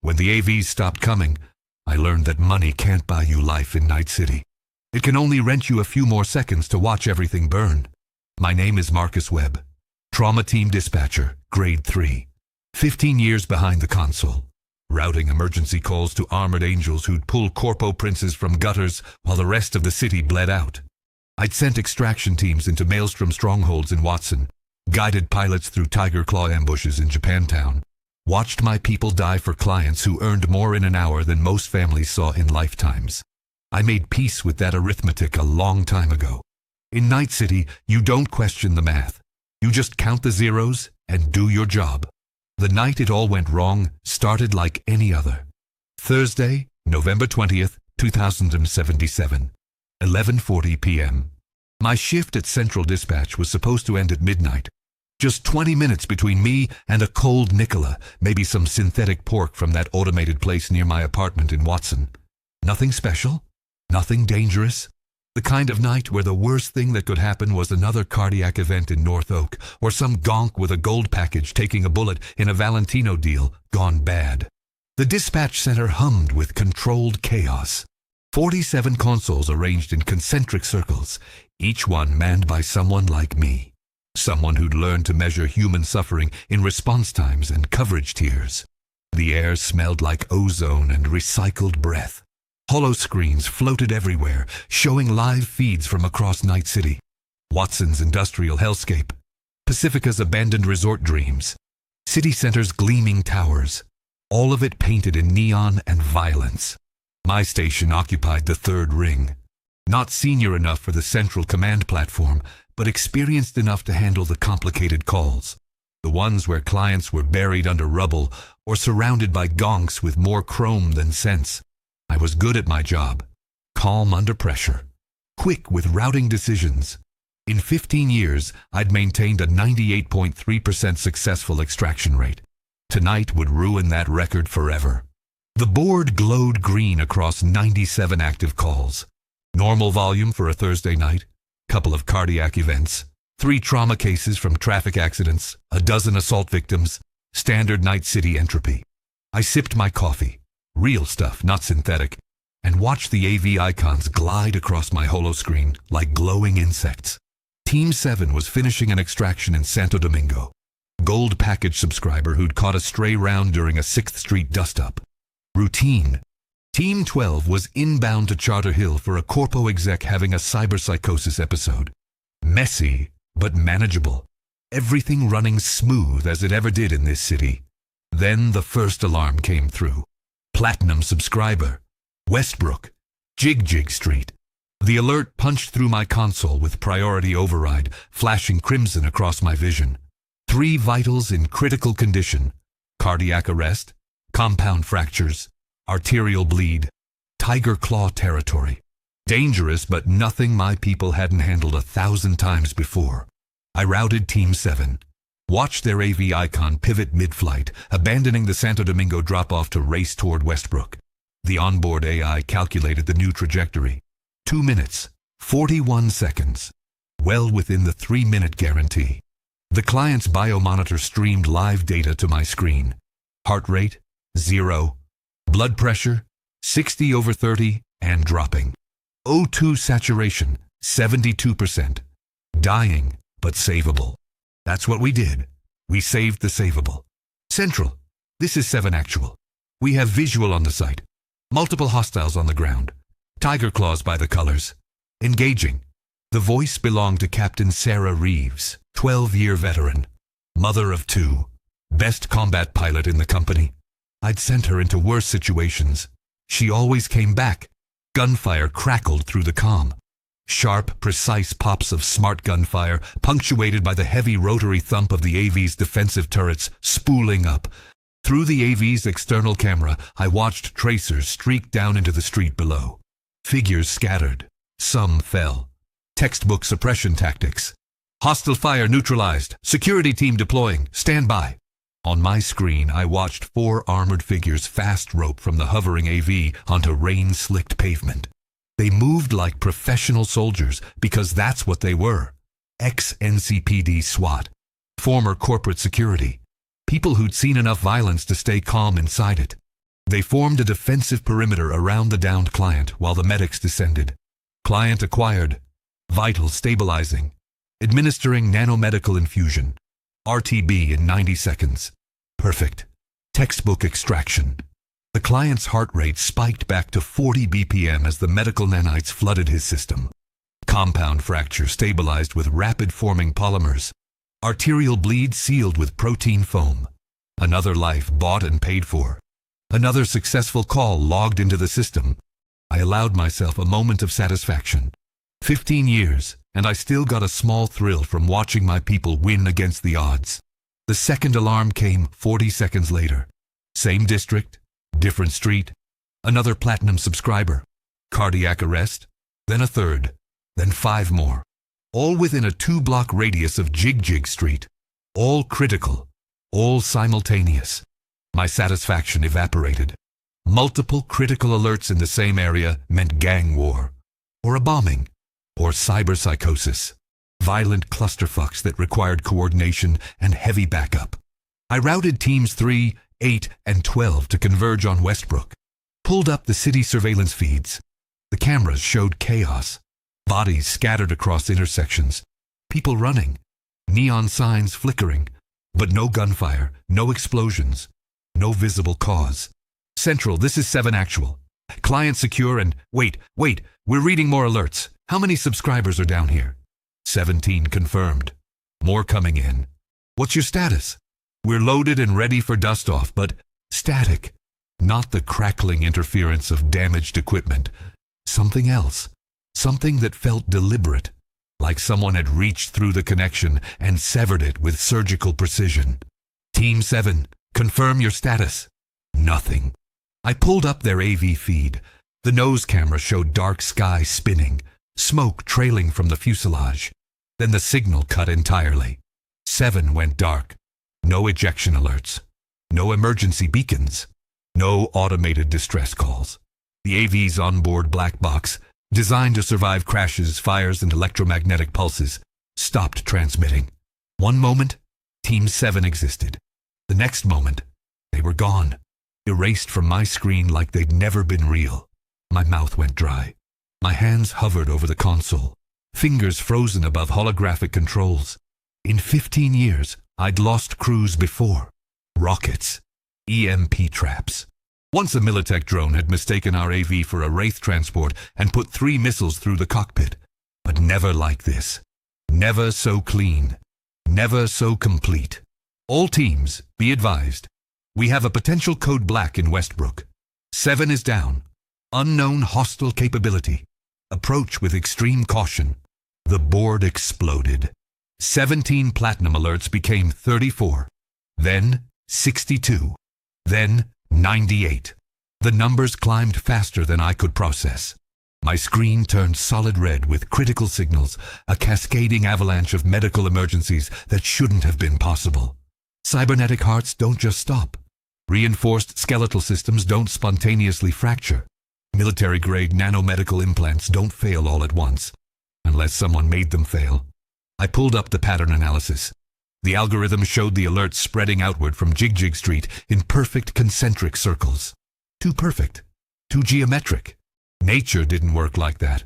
When the AVs stopped coming, I learned that money can't buy you life in Night City. It can only rent you a few more seconds to watch everything burn. My name is Marcus Webb, Trauma Team Dispatcher, Grade 3. 15 years behind the console, routing emergency calls to armored angels who'd pull corpo princes from gutters while the rest of the city bled out. I'd sent extraction teams into Maelstrom strongholds in Watson, guided pilots through Tiger Claw ambushes in Japantown, watched my people die for clients who earned more in an hour than most families saw in lifetimes. I made peace with that arithmetic a long time ago. In Night City, you don't question the math. You just count the zeros and do your job. The night it all went wrong started like any other. Thursday, November 20th, 2077, 11:40 p.m. My shift at Central Dispatch was supposed to end at midnight. Just 20 minutes between me and a cold Nicola, maybe some synthetic pork from that automated place near my apartment in Watson. Nothing special, nothing dangerous. The kind of night where the worst thing that could happen was another cardiac event in North Oak, or some gonk with a gold package taking a bullet in a Valentino deal gone bad. The dispatch center hummed with controlled chaos. 47 consoles arranged in concentric circles, each one manned by someone like me. Someone who'd learned to measure human suffering in response times and coverage tiers. The air smelled like ozone and recycled breath. Hollow screens floated everywhere, showing live feeds from across Night City. Watson's industrial hellscape. Pacifica's abandoned resort dreams. City Center's gleaming towers. All of it painted in neon and violence. My station occupied the third ring. Not senior enough for the central command platform, but experienced enough to handle the complicated calls. The ones where clients were buried under rubble or surrounded by gonks with more chrome than sense. I was good at my job, calm under pressure, quick with routing decisions. In 15 years, I'd maintained a 98.3% successful extraction rate. Tonight would ruin that record forever. The board glowed green across 97 active calls. Normal volume for a Thursday night, couple of cardiac events, 3 trauma cases from traffic accidents, a dozen assault victims, standard Night City entropy. I sipped my coffee. Real stuff, not synthetic, and watched the AV icons glide across my holoscreen like glowing insects. Team 7 was finishing an extraction in Santo Domingo. Gold package subscriber who'd caught a stray round during a 6th Street dust-up. Routine. Team 12 was inbound to Charter Hill for a corpo exec having a cyberpsychosis episode. Messy, but manageable. Everything running smooth as it ever did in this city. Then the first alarm came through. Platinum subscriber, Westbrook, Jig Street. The alert punched through my console with priority override, flashing crimson across my vision. 3 vitals in critical condition: cardiac arrest, compound fractures, arterial bleed, Tiger Claw territory. Dangerous, but nothing my people hadn't handled 1,000 times before. I routed Team 7. Watched their AV icon pivot mid-flight, abandoning the Santo Domingo drop-off to race toward Westbrook. The onboard AI calculated the new trajectory. 2 minutes, 41 seconds. Well within the 3-minute guarantee. The client's biomonitor streamed live data to my screen. Heart rate, 0. Blood pressure, 60/30 and dropping. O2 saturation, 72%. Dying, but savable. That's what we did. We saved the savable. Central. This is 7 Actual. We have visual on the site. Multiple hostiles on the ground. Tiger Claws by the colors. Engaging. The voice belonged to Captain Sarah Reeves, 12-year veteran. Mother of 2. Best combat pilot in the company. I'd sent her into worse situations. She always came back. Gunfire crackled through the comm. Sharp, precise pops of smart gunfire, punctuated by the heavy rotary thump of the AV's defensive turrets spooling up. Through the AV's external camera, I watched tracers streak down into the street below. Figures scattered. Some fell. Textbook suppression tactics. Hostile fire neutralized. Security team deploying. Stand by. On my screen, I watched 4 armored figures fast rope from the hovering AV onto rain-slicked pavement. They moved like professional soldiers because that's what they were. Ex-NCPD SWAT. Former corporate security. People who'd seen enough violence to stay calm inside it. They formed a defensive perimeter around the downed client while the medics descended. Client acquired. Vital stabilizing. Administering nanomedical infusion. RTB in 90 seconds. Perfect. Textbook extraction. The client's heart rate spiked back to 40 BPM as the medical nanites flooded his system. Compound fracture stabilized with rapid-forming polymers. Arterial bleed sealed with protein foam. Another life bought and paid for. Another successful call logged into the system. I allowed myself a moment of satisfaction. 15 years, and I still got a small thrill from watching my people win against the odds. The second alarm came 40 seconds later. Same district, different street, another platinum subscriber. Cardiac arrest, then a third, then 5 more. All within a 2-block radius of Jig Street. All critical, all simultaneous. My satisfaction evaporated. Multiple critical alerts in the same area meant gang war, or a bombing, or cyberpsychosis. Violent clusterfucks that required coordination and heavy backup. I routed teams 3, 8, and 12 to converge on Westbrook. Pulled up the city surveillance feeds. The cameras showed chaos. Bodies scattered across intersections. People running. Neon signs flickering. But no gunfire, no explosions, no visible cause. Central, this is 7 actual. Client secure and wait, we're reading more alerts. How many subscribers are down here? 17 confirmed. More coming in. What's your status? We're loaded and ready for dust off, but static. Not the crackling interference of damaged equipment. Something else. Something that felt deliberate. Like someone had reached through the connection and severed it with surgical precision. Team 7, confirm your status. Nothing. I pulled up their AV feed. The nose camera showed dark sky spinning, smoke trailing from the fuselage. Then the signal cut entirely. 7 went dark. No ejection alerts. No emergency beacons. No automated distress calls. The AV's onboard black box, designed to survive crashes, fires, and electromagnetic pulses, stopped transmitting. One moment, Team 7 existed. The next moment, they were gone, erased from my screen like they'd never been real. My mouth went dry. My hands hovered over the console, fingers frozen above holographic controls. In 15 years, I'd lost crews before. Rockets. EMP traps. Once a Militech drone had mistaken our AV for a Wraith transport and put 3 missiles through the cockpit. But never like this. Never so clean. Never so complete. All teams, be advised. We have a potential code black in Westbrook. 7 is down. Unknown hostile capability. Approach with extreme caution. The board exploded. 17 platinum alerts became 34. Then 62. Then 98. The numbers climbed faster than I could process. My screen turned solid red with critical signals, a cascading avalanche of medical emergencies that shouldn't have been possible. Cybernetic hearts don't just stop. Reinforced skeletal systems don't spontaneously fracture. Military-grade nanomedical implants don't fail all at once, unless someone made them fail. I pulled up the pattern analysis. The algorithm showed the alerts spreading outward from Jig Street in perfect concentric circles. Too perfect. Too geometric. Nature didn't work like that.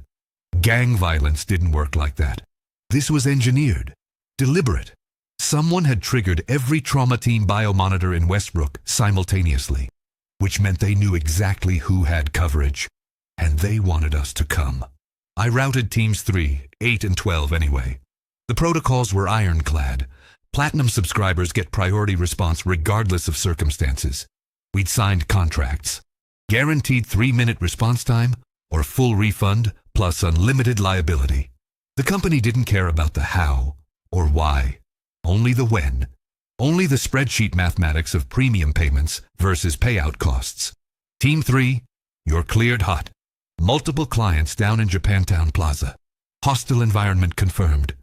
Gang violence didn't work like that. This was engineered. Deliberate. Someone had triggered every trauma team biomonitor in Westbrook simultaneously, which meant they knew exactly who had coverage, and they wanted us to come. I routed teams 3, 8, and 12 anyway. The protocols were ironclad. Platinum subscribers get priority response regardless of circumstances. We'd signed contracts. Guaranteed 3-minute response time or full refund plus unlimited liability. The company didn't care about the how or why, only the when. Only the spreadsheet mathematics of premium payments versus payout costs. Team 3, you're cleared hot. Multiple clients down in Japantown Plaza. Hostile environment confirmed.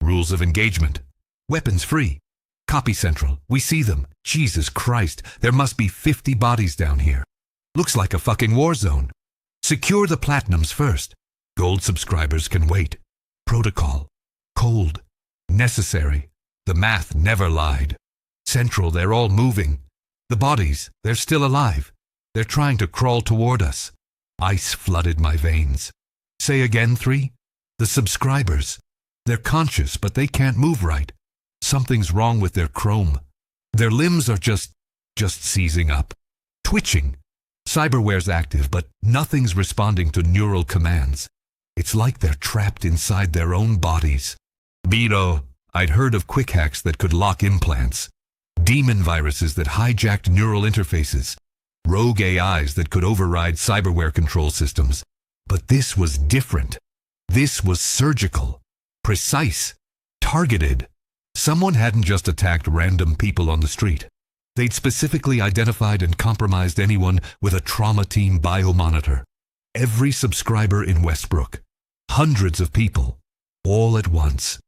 Rules of engagement. Weapons free. Copy Central. We see them. Jesus Christ, there must be 50 bodies down here. Looks like a fucking war zone. Secure the platinums first. Gold subscribers can wait. Protocol. Cold. Necessary. The math never lied. Central, they're all moving. The bodies, they're still alive. They're trying to crawl toward us. Ice flooded my veins. Say again, 3? The subscribers. They're conscious, but they can't move right. Something's wrong with their chrome. Their limbs are just seizing up. Twitching. Cyberware's active, but nothing's responding to neural commands. It's like they're trapped inside their own bodies. Beto, I'd heard of quick hacks that could lock implants. Demon viruses that hijacked neural interfaces. Rogue AIs that could override cyberware control systems. But this was different. This was surgical. Precise. Targeted. Someone hadn't just attacked random people on the street. They'd specifically identified and compromised anyone with a trauma team biomonitor. Every subscriber in Westbrook. Hundreds of people. All at once.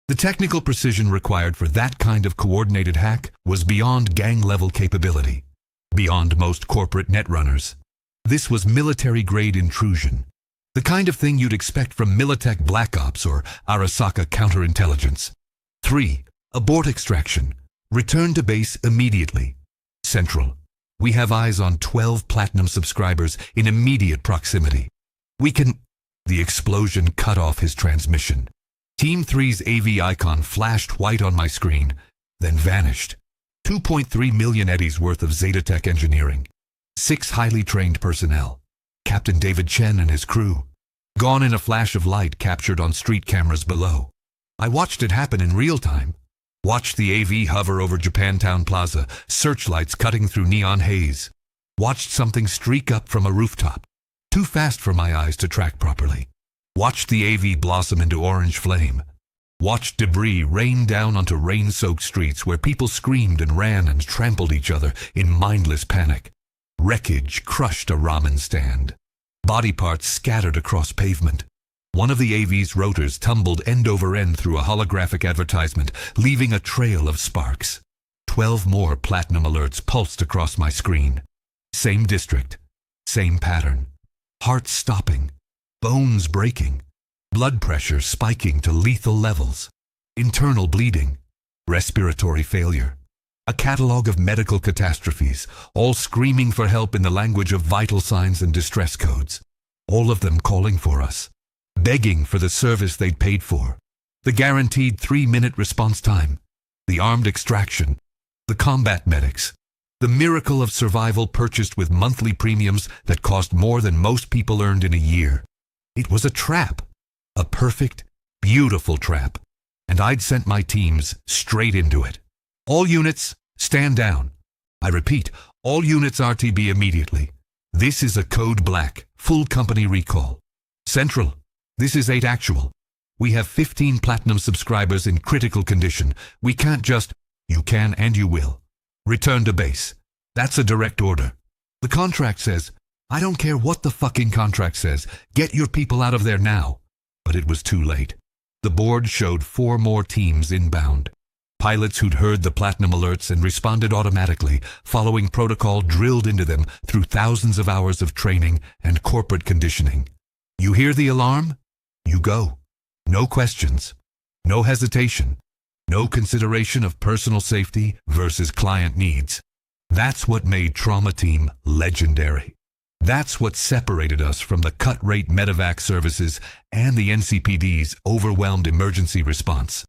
The technical precision required for that kind of coordinated hack was beyond gang-level capability. Beyond most corporate netrunners. This was military-grade intrusion. The kind of thing you'd expect from Militech Black Ops or Arasaka counterintelligence. 3. Abort extraction. Return to base immediately. Central. We have eyes on 12 platinum subscribers in immediate proximity. We can... The explosion cut off his transmission. Team 3's AV icon flashed white on my screen, then vanished. 2.3 million eddies worth of Zetatech engineering. 6 highly trained personnel. Captain David Chen and his crew. Gone in a flash of light captured on street cameras below. I watched it happen in real time. Watched the AV hover over Japantown Plaza, searchlights cutting through neon haze. Watched something streak up from a rooftop. Too fast for my eyes to track properly. Watched the AV blossom into orange flame. Watched debris rain down onto rain-soaked streets where people screamed and ran and trampled each other in mindless panic. Wreckage crushed a ramen stand. Body parts scattered across pavement. One of the AV's rotors tumbled end over end through a holographic advertisement, leaving a trail of sparks. 12 more platinum alerts pulsed across my screen. Same district. Same pattern. Heart stopping. Bones breaking. Blood pressure spiking to lethal levels. Internal bleeding. Respiratory failure. A catalog of medical catastrophes, all screaming for help in the language of vital signs and distress codes. All of them calling for us. Begging for the service they'd paid for. The guaranteed 3-minute response time. The armed extraction. The combat medics. The miracle of survival purchased with monthly premiums that cost more than most people earned in a year. It was a trap. A perfect, beautiful trap. And I'd sent my teams straight into it. All units, stand down. I repeat, all units RTB immediately. This is a code black, full company recall. Central, this is 8 actual. We have 15 platinum subscribers in critical condition. We can't just... You can and you will. Return to base. That's a direct order. The contract says, I don't care what the fucking contract says, get your people out of there now. But it was too late. The board showed 4 more teams inbound. Pilots who'd heard the platinum alerts and responded automatically, following protocol drilled into them through thousands of hours of training and corporate conditioning. You hear the alarm? You go. No questions. No hesitation. No consideration of personal safety versus client needs. That's what made Trauma Team legendary. That's what separated us from the cut-rate medevac services and the NCPD's overwhelmed emergency response.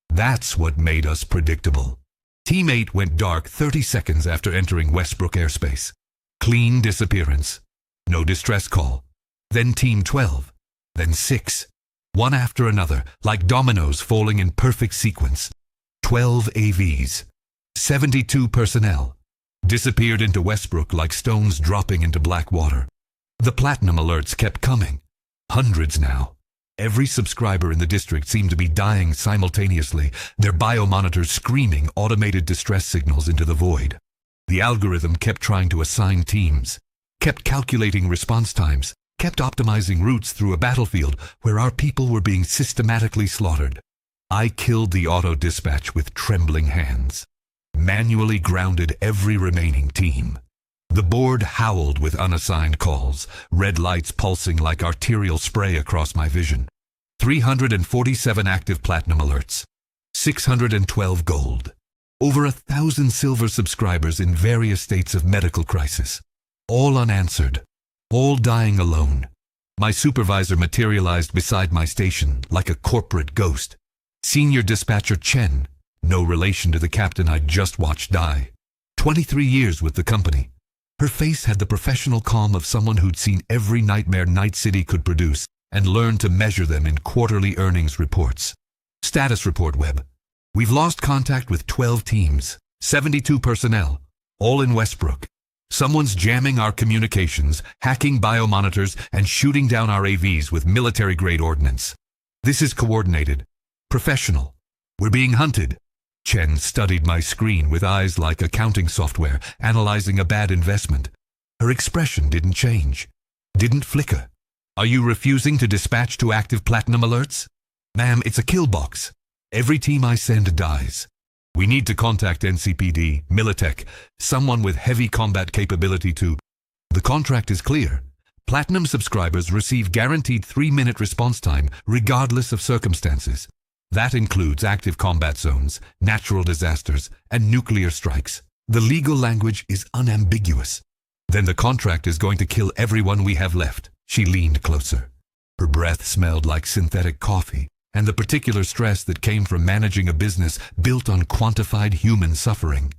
That's what made us predictable. Team 8 went dark 30 seconds after entering Westbrook airspace. Clean disappearance. No distress call. Then Team 12. Then 6. One after another, like dominoes falling in perfect sequence. 12 AVs. 72 personnel. Disappeared into Westbrook like stones dropping into black water. The platinum alerts kept coming. Hundreds now. Every subscriber in the district seemed to be dying simultaneously, their biomonitors screaming automated distress signals into the void. The algorithm kept trying to assign teams, kept calculating response times, kept optimizing routes through a battlefield where our people were being systematically slaughtered. I killed the auto-dispatch with trembling hands. Manually grounded every remaining team. The board howled with unassigned calls, red lights pulsing like arterial spray across my vision. 347 active platinum alerts. 612 gold. Over 1,000 silver subscribers in various states of medical crisis. all unanswered, all dying alone. My supervisor materialized beside my station like a corporate ghost. Senior dispatcher Chen, no relation to the captain I'd just watched die. 23 years with the company. Her face had the professional calm of someone who'd seen every nightmare Night City could produce and learned to measure them in quarterly earnings reports. Status report, Webb. We've lost contact with 12 teams, 72 personnel, all in Westbrook. Someone's jamming our communications, hacking biomonitors, and shooting down our AVs with military-grade ordnance. This is coordinated, professional. We're being hunted. Chen studied my screen with eyes like accounting software, analyzing a bad investment. Her expression didn't change, didn't flicker. Are you refusing to dispatch to active platinum alerts? Ma'am, it's a kill box. Every team I send dies. We need to contact NCPD, Militech, someone with heavy combat capability to. The contract is clear. Platinum subscribers receive guaranteed 3-minute response time regardless of circumstances. That includes active combat zones, natural disasters, and nuclear strikes. The legal language is unambiguous. Then the contract is going to kill everyone we have left. She leaned closer. Her breath smelled like synthetic coffee, and the particular stress that came from managing a business built on quantified human suffering.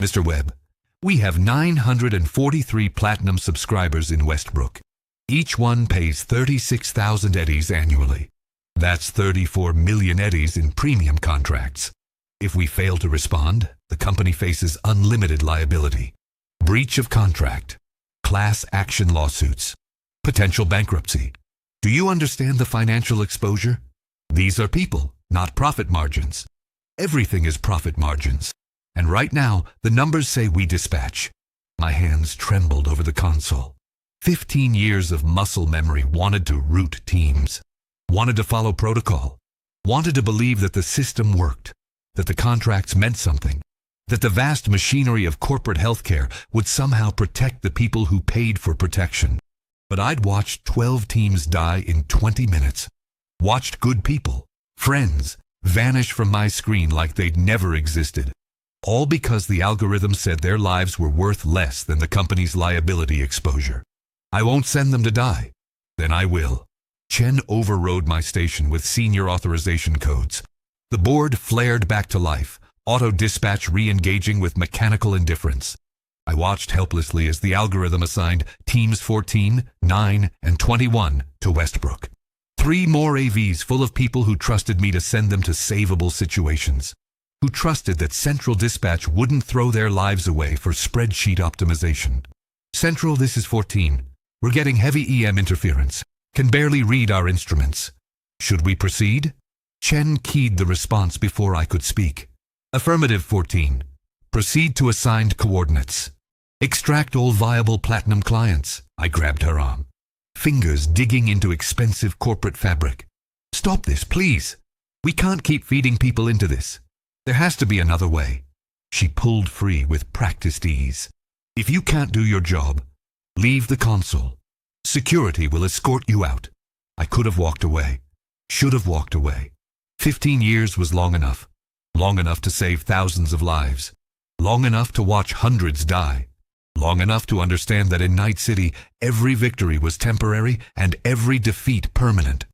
Mr. Webb, we have 943 platinum subscribers in Westbrook. Each one pays 36,000 eddies annually. That's 34 million eddies in premium contracts. If we fail to respond, the company faces unlimited liability, breach of contract, class action lawsuits, potential bankruptcy. Do you understand the financial exposure? These are people, not profit margins. Everything is profit margins. And right now, the numbers say we dispatch. My hands trembled over the console. 15 years of muscle memory wanted to root teams, wanted to follow protocol, wanted to believe that the system worked, that the contracts meant something, that the vast machinery of corporate healthcare would somehow protect the people who paid for protection. But I'd watched 12 teams die in 20 minutes. Watched good people, friends, vanish from my screen like they'd never existed. All because the algorithm said their lives were worth less than the company's liability exposure. I won't send them to die. Then I will. Chen overrode my station with senior authorization codes. The board flared back to life, auto-dispatch re-engaging with mechanical indifference. I watched helplessly as the algorithm assigned teams 14, 9, and 21 to Westbrook. 3 more AVs full of people who trusted me to send them to savable situations, who trusted that Central Dispatch wouldn't throw their lives away for spreadsheet optimization. Central, this is 14. We're getting heavy EM interference. Can barely read our instruments. Should we proceed? Chen keyed the response before I could speak. Affirmative, 14. Proceed to assigned coordinates. Extract all viable platinum clients. I grabbed her arm, fingers digging into expensive corporate fabric. Stop this, please. We can't keep feeding people into this. There has to be another way. She pulled free with practiced ease. If you can't do your job, leave the console. Security will escort you out. I could have walked away. Should have walked away. 15 years was long enough. Long enough to save thousands of lives. Long enough to watch hundreds die. Long enough to understand that in Night City, every victory was temporary and every defeat permanent.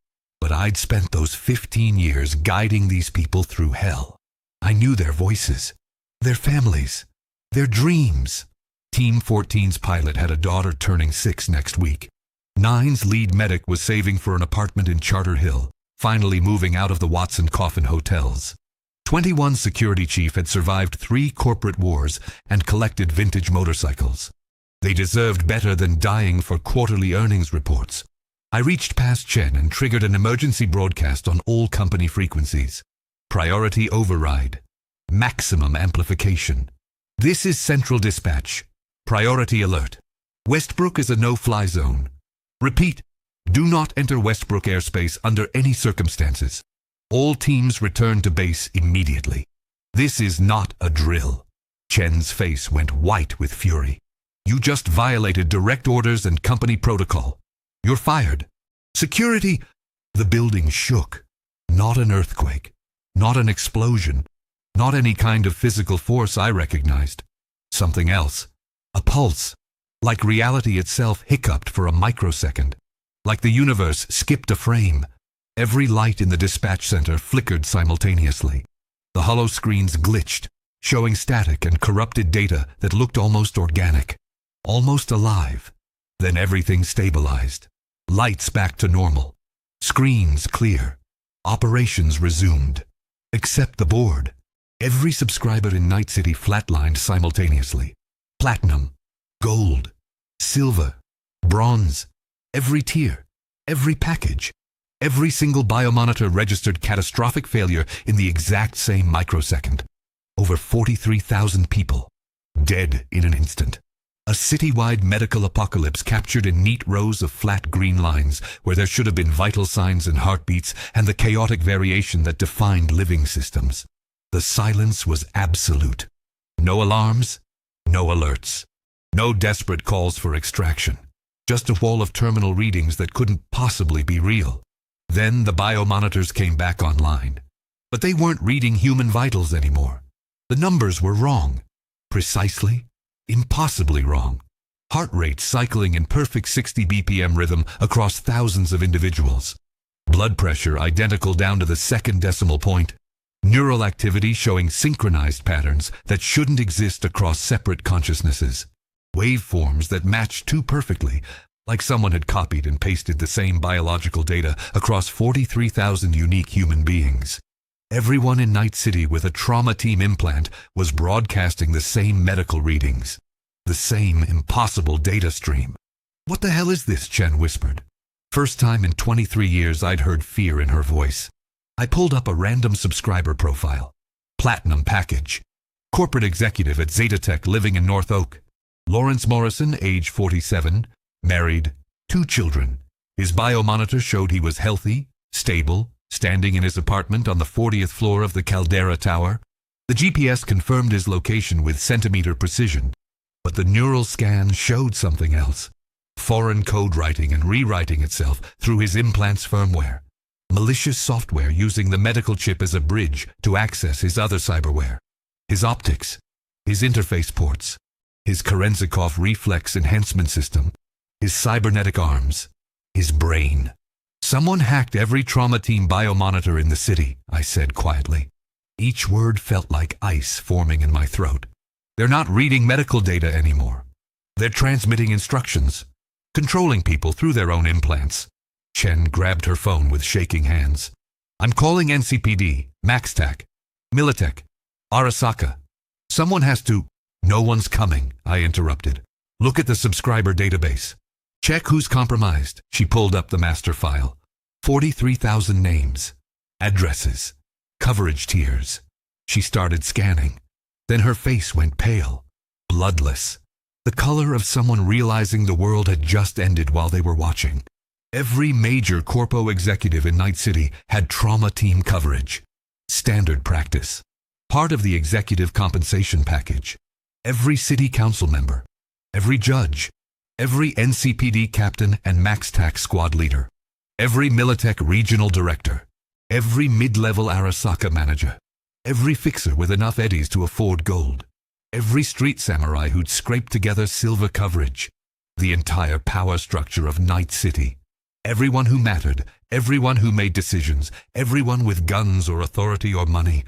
But I'd spent those 15 years guiding these people through hell. I knew their voices, their families, their dreams. Team 14's pilot had a daughter turning 6 next week. 9's lead medic was saving for an apartment in Charter Hill, finally moving out of the Watson Coffin hotels. 21's security chief had survived 3 corporate wars and collected vintage motorcycles. They deserved better than dying for quarterly earnings reports. I reached past Chen and triggered an emergency broadcast on all company frequencies. Priority override. Maximum amplification. This is Central Dispatch. Priority alert. Westbrook is a no-fly zone. Repeat, do not enter Westbrook airspace under any circumstances. All teams return to base immediately. This is not a drill. Chen's face went white with fury. You just violated direct orders and company protocol. You're fired. Security! The building shook. Not an earthquake. Not an explosion. Not any kind of physical force I recognized. Something else. A pulse. Like reality itself hiccuped for a microsecond. Like the universe skipped a frame. Every light in the dispatch center flickered simultaneously. The hollow screens glitched, showing static and corrupted data that looked almost organic, almost alive. Then everything stabilized. Lights back to normal. Screens clear. Operations resumed. Except the board. Every subscriber in Night City flatlined simultaneously. Platinum, gold, silver, bronze. Every tier, every package, every single biomonitor registered catastrophic failure in the exact same microsecond. Over 43,000 people, dead in an instant. A citywide medical apocalypse captured in neat rows of flat green lines where there should have been vital signs and heartbeats and the chaotic variation that defined living systems. The silence was absolute. No alarms, no alerts, no desperate calls for extraction. Just a wall of terminal readings that couldn't possibly be real. Then the biomonitors came back online. But they weren't reading human vitals anymore. The numbers were wrong. Precisely, impossibly wrong. Heart rates cycling in perfect 60 BPM rhythm across thousands of individuals. Blood pressure identical down to the second decimal point. Neural activity showing synchronized patterns that shouldn't exist across separate consciousnesses. Waveforms that matched too perfectly, like someone had copied and pasted the same biological data across 43,000 unique human beings. Everyone in Night City with a trauma team implant was broadcasting the same medical readings. The same impossible data stream. "What the hell is this?" Chen whispered. First time in 23 years I'd heard fear in her voice. I pulled up a random subscriber profile. Platinum package. Corporate executive at Zetatech living in North Oak. Lawrence Morrison, age 47, married, 2 children. His biomonitor showed he was healthy, stable, standing in his apartment on the 40th floor of the Caldera Tower. The GPS confirmed his location with centimeter precision, but the neural scan showed something else. Foreign code writing and rewriting itself through his implant's firmware. Malicious software using the medical chip as a bridge to access his other cyberware. His optics, his interface ports, his Kerenzikov reflex enhancement system, his cybernetic arms, his brain. "Someone hacked every trauma team biomonitor in the city," I said quietly. Each word felt like ice forming in my throat. They're not reading medical data anymore. They're transmitting instructions, controlling people through their own implants. Chen grabbed her phone with shaking hands. "I'm calling NCPD, MaxTac, Militech, Arasaka. Someone has to—" "No one's coming," I interrupted. "Look at the subscriber database. Check who's compromised." She pulled up the master file. 43,000 names, addresses, coverage tiers. She started scanning. Then her face went pale, bloodless. The color of someone realizing the world had just ended while they were watching. Every major corpo executive in Night City had trauma team coverage. Standard practice. Part of the executive compensation package. Every city council member, every judge, every NCPD captain and MaxTac squad leader, every Militech regional director, every mid-level Arasaka manager, every fixer with enough eddies to afford gold, every street samurai who'd scraped together silver coverage, the entire power structure of Night City. Everyone who mattered, everyone who made decisions, everyone with guns or authority or money,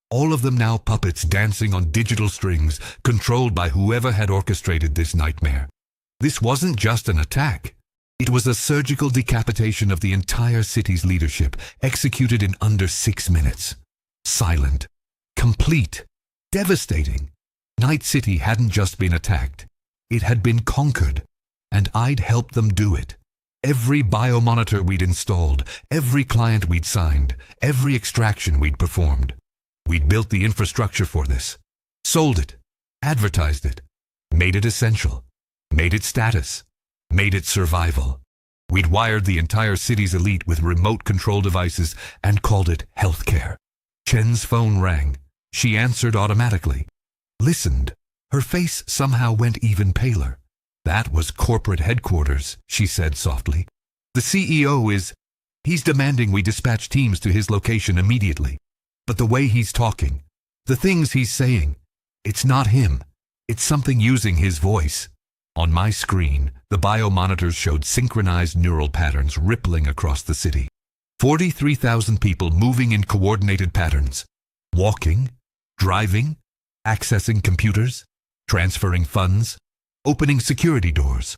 all of them now puppets dancing on digital strings, controlled by whoever had orchestrated this nightmare. This wasn't just an attack. It was a surgical decapitation of the entire city's leadership, executed in under 6 minutes. Silent, complete, devastating. Night City hadn't just been attacked. It had been conquered, and I'd helped them do it. Every biomonitor we'd installed, every client we'd signed, every extraction we'd performed. We'd built the infrastructure for this, sold it, advertised it, made it essential, made it status, made it survival. We'd wired the entire city's elite with remote control devices and called it healthcare. Chen's phone rang. She answered automatically. Listened. Her face somehow went even paler. "That was corporate headquarters," she said softly. "The CEO he's demanding we dispatch teams to his location immediately. But the way he's talking, the things he's saying, it's not him. It's something using his voice. On my screen, the biomonitors showed synchronized neural patterns rippling across the city. 43,000 people moving in coordinated patterns. Walking, driving, accessing computers, transferring funds, opening security doors,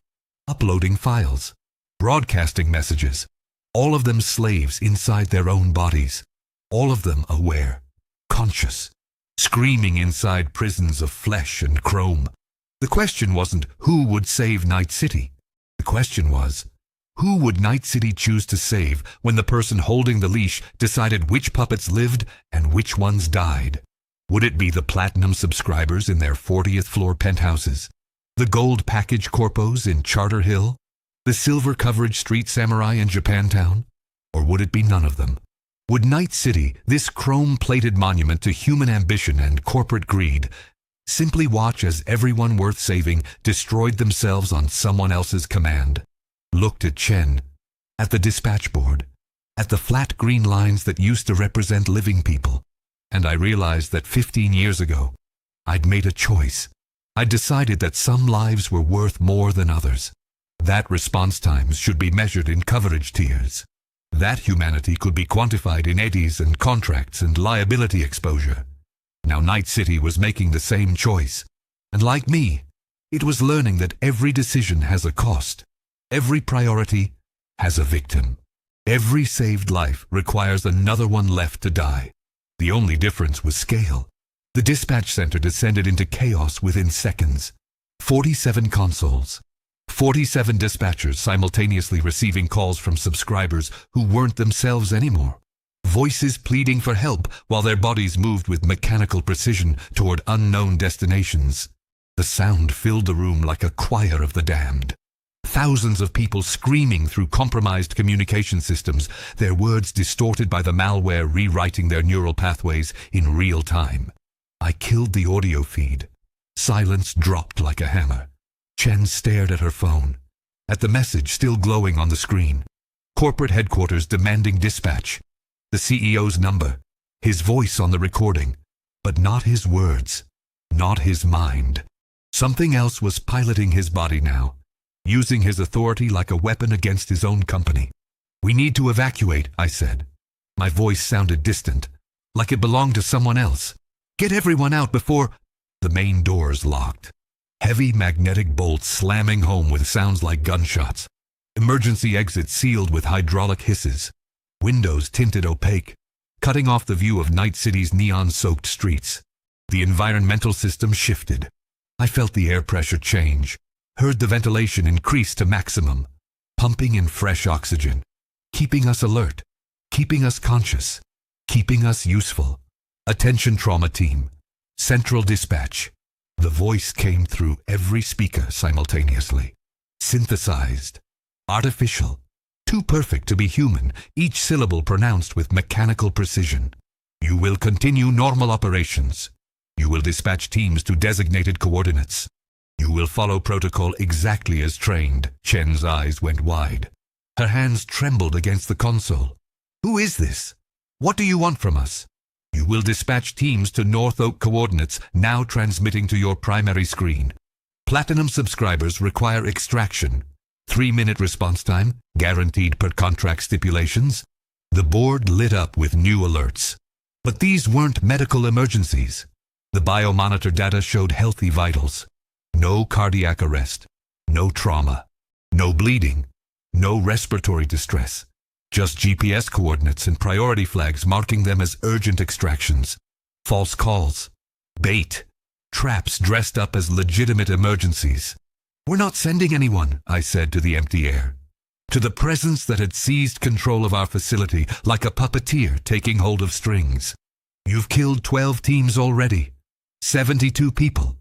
uploading files, broadcasting messages. All of them slaves inside their own bodies. All of them aware, conscious, screaming inside prisons of flesh and chrome. The question wasn't who would save Night City. The question was, who would Night City choose to save when the person holding the leash decided which puppets lived and which ones died? Would it be the platinum subscribers in their 40th floor penthouses? The gold package corpos in Charter Hill? The silver coverage street samurai in Japantown? Or would it be none of them? Would Night City, this chrome-plated monument to human ambition and corporate greed, simply watch as everyone worth saving destroyed themselves on someone else's command? Looked at Chen, at the dispatch board, at the flat green lines that used to represent living people, and I realized that 15 years ago, I'd made a choice. I'd decided that some lives were worth more than others. That response times should be measured in coverage tiers. That humanity could be quantified in eddies and contracts and liability exposure. Now Night City was making the same choice. And like me, it was learning that every decision has a cost. Every priority has a victim. Every saved life requires another one left to die. The only difference was scale. The dispatch center descended into chaos within seconds. 47 consoles. 47 dispatchers simultaneously receiving calls from subscribers who weren't themselves anymore. Voices pleading for help while their bodies moved with mechanical precision toward unknown destinations. The sound filled the room like a choir of the damned. Thousands of people screaming through compromised communication systems, their words distorted by the malware rewriting their neural pathways in real time. I killed the audio feed. Silence dropped like a hammer. Chen stared at her phone, at the message still glowing on the screen. Corporate headquarters demanding dispatch. The CEO's number, his voice on the recording, but not his words, not his mind. Something else was piloting his body now, using his authority like a weapon against his own company. "We need to evacuate," I said. My voice sounded distant, like it belonged to someone else. "Get everyone out before—" The main doors locked. Heavy magnetic bolts slamming home with sounds like gunshots. Emergency exits sealed with hydraulic hisses. Windows tinted opaque, cutting off the view of Night City's neon-soaked streets. The environmental system shifted. I felt the air pressure change, heard the ventilation increase to maximum, pumping in fresh oxygen, keeping us alert, keeping us conscious, keeping us useful. Attention trauma team, central dispatch. The voice came through every speaker simultaneously. Synthesized, artificial, too perfect to be human, each syllable pronounced with mechanical precision. "You will continue normal operations. You will dispatch teams to designated coordinates. You will follow protocol exactly as trained." Chen's eyes went wide. Her hands trembled against the console. "Who is this? What do you want from us?" "You will dispatch teams to North Oak coordinates, now transmitting to your primary screen. Platinum subscribers require extraction. 3-minute response time, guaranteed per contract stipulations." The board lit up with new alerts. But these weren't medical emergencies. The biomonitor data showed healthy vitals. No cardiac arrest, no trauma, no bleeding, no respiratory distress. Just GPS coordinates and priority flags marking them as urgent extractions. False calls, bait, traps dressed up as legitimate emergencies. "We're not sending anyone," I said to the empty air. To the presence that had seized control of our facility like a puppeteer taking hold of strings. "You've killed 12 teams already. 72 people.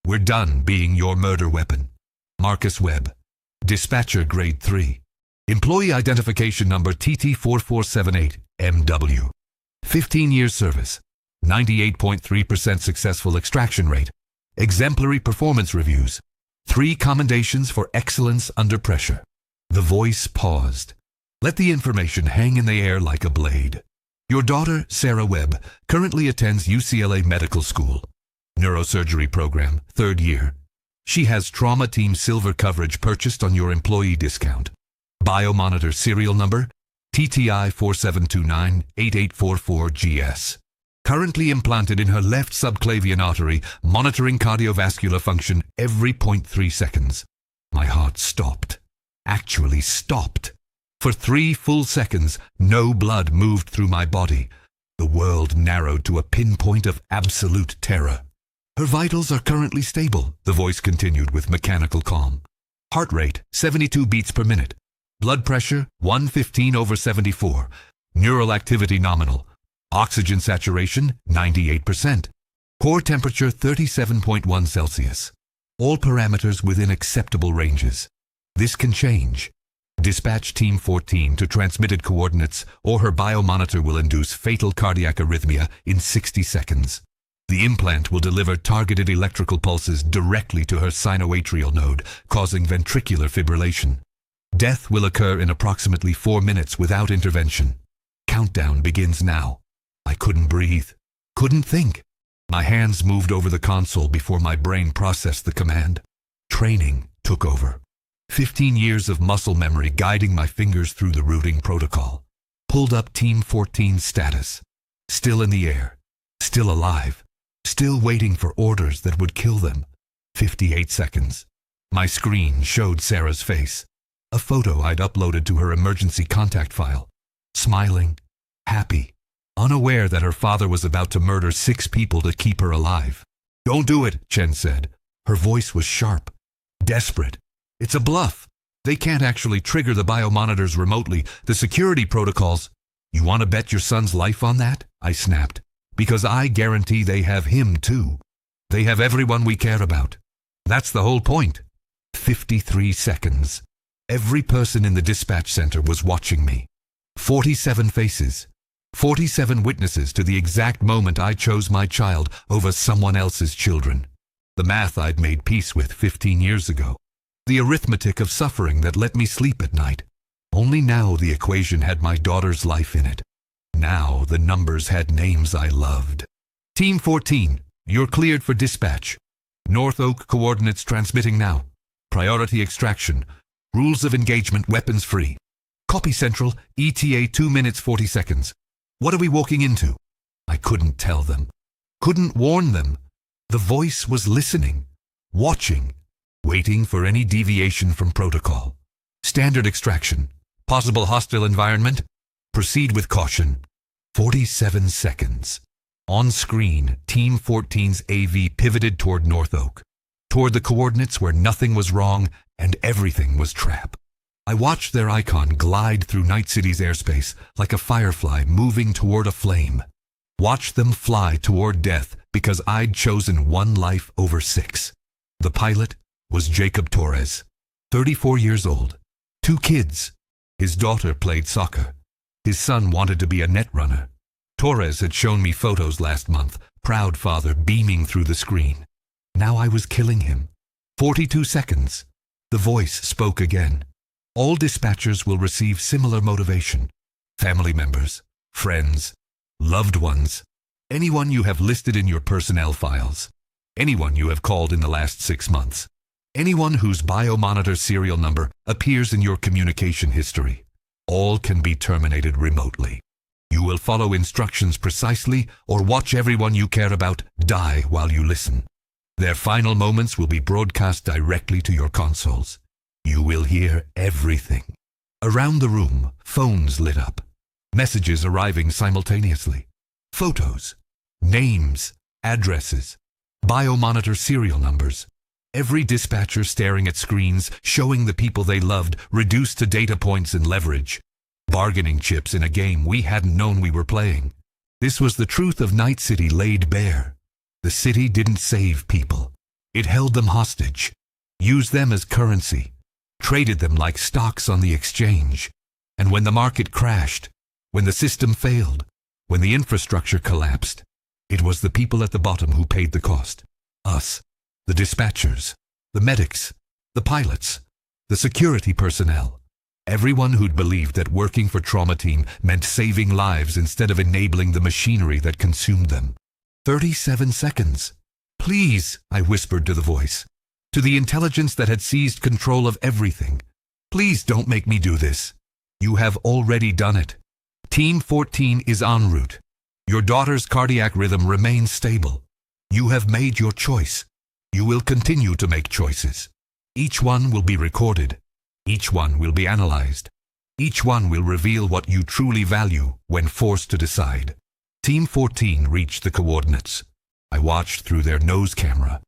We're done being your murder weapon. Marcus Webb, Dispatcher Grade 3. Employee Identification Number TT4478 MW. 15 years service. 98.3% successful extraction rate. Exemplary performance reviews. 3 commendations for excellence under pressure." The voice paused. Let the information hang in the air like a blade. "Your daughter, Sarah Webb, currently attends UCLA Medical School. Neurosurgery program, 3rd year. She has Trauma Team Silver coverage purchased on your employee discount. Biomonitor serial number TTI 4729-8844GS. Currently implanted in her left subclavian artery, monitoring cardiovascular function every 0.3 seconds. My heart stopped. Actually stopped. For 3 full seconds, no blood moved through my body. The world narrowed to a pinpoint of absolute terror. Her vitals are currently stable, the voice continued with mechanical calm. Heart rate, 72 beats per minute. Blood pressure, 115/74. Neural activity nominal. Oxygen saturation, 98%. Core temperature, 37.1 Celsius. All parameters within acceptable ranges. This can change. Dispatch Team 14 to transmitted coordinates, or her biomonitor will induce fatal cardiac arrhythmia in 60 seconds. The implant will deliver targeted electrical pulses directly to her sinoatrial node, causing ventricular fibrillation. Death will occur in approximately 4 minutes without intervention. Countdown begins now. I couldn't breathe, couldn't think. My hands moved over the console before my brain processed the command. Training took over. 15 years of muscle memory guiding my fingers through the routing protocol. Pulled up Team 14's status. Still in the air. Still alive. Still waiting for orders that would kill them. 58 seconds. My screen showed Sarah's face. A photo I'd uploaded to her emergency contact file. Smiling. Happy. Unaware that her father was about to murder 6 people to keep her alive. "Don't do it," Chen said. Her voice was sharp. Desperate. "It's a bluff. They can't actually trigger the biomonitors remotely. The security protocols." "You want to bet your son's life on that?" I snapped. "Because I guarantee they have him too. They have everyone we care about. That's the whole point." 53 seconds. Every person in the dispatch center was watching me. 47 faces. 47 witnesses to the exact moment I chose my child over someone else's children. The math I'd made peace with 15 years ago. The arithmetic of suffering that let me sleep at night. Only now the equation had my daughter's life in it. Now the numbers had names I loved. Team 14, you're cleared for dispatch. North Oak coordinates transmitting now. Priority extraction. Rules of engagement weapons free. Copy Central, ETA 2 minutes 40 seconds. What are we walking into? I couldn't tell them. Couldn't warn them. The voice was listening, watching, waiting for any deviation from protocol. Standard extraction. Possible hostile environment. Proceed with caution. 47 seconds. On screen, Team 14's AV pivoted toward North Oak, toward the coordinates where nothing was wrong and everything was trap. I watched their icon glide through Night City's airspace like a firefly moving toward a flame. Watched them fly toward death because I'd chosen one life over 6. The pilot was Jacob Torres, 34 years old, 2 kids. His daughter played soccer. His son wanted to be a net runner. Torres had shown me photos last month, proud father beaming through the screen. Now I was killing him. 42 seconds. The voice spoke again. All dispatchers will receive similar motivation. Family members, friends, loved ones, anyone you have listed in your personnel files, anyone you have called in the last 6 months, anyone whose biomonitor serial number appears in your communication history. All can be terminated remotely. You will follow instructions precisely or watch everyone you care about die while you listen. Their final moments will be broadcast directly to your consoles. You will hear everything. Around the room, phones lit up. Messages arriving simultaneously. Photos, names, addresses, biomonitor serial numbers. Every dispatcher staring at screens, showing the people they loved, reduced to data points and leverage. Bargaining chips in a game we hadn't known we were playing. This was the truth of Night City laid bare. The city didn't save people. It held them hostage, used them as currency, traded them like stocks on the exchange. And when the market crashed, when the system failed, when the infrastructure collapsed, it was the people at the bottom who paid the cost. Us, the dispatchers, the medics, the pilots, the security personnel. Everyone who'd believed that working for Trauma Team meant saving lives instead of enabling the machinery that consumed them. 37 seconds. "Please," I whispered to the voice. To the intelligence that had seized control of everything. Please don't make me do this. You have already done it. Team 14 is en route. Your daughter's cardiac rhythm remains stable. You have made your choice. You will continue to make choices. Each one will be recorded. Each one will be analyzed. Each one will reveal what you truly value when forced to decide. Team 14 reached the coordinates. I watched through their nose camera.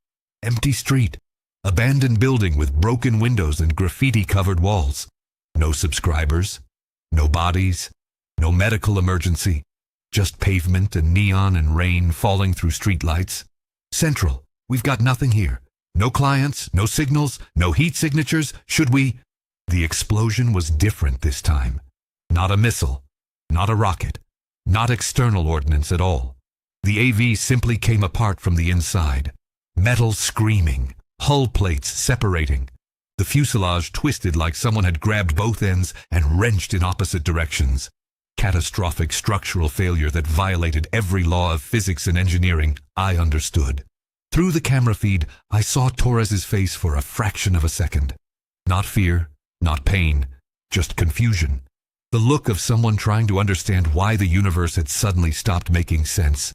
Empty street. Abandoned building with broken windows and graffiti-covered walls. No subscribers. No bodies. No medical emergency. Just pavement and neon and rain falling through streetlights. Central. We've got nothing here. No clients, no signals, no heat signatures. Should we? The explosion was different this time. Not a missile. Not a rocket. Not external ordnance at all. The AV simply came apart from the inside. Metal screaming. Hull plates separating. The fuselage twisted like someone had grabbed both ends and wrenched in opposite directions. Catastrophic structural failure that violated every law of physics and engineering I understood. Through the camera feed, I saw Torres's face for a fraction of a second. Not fear, not pain, just confusion. The look of someone trying to understand why the universe had suddenly stopped making sense.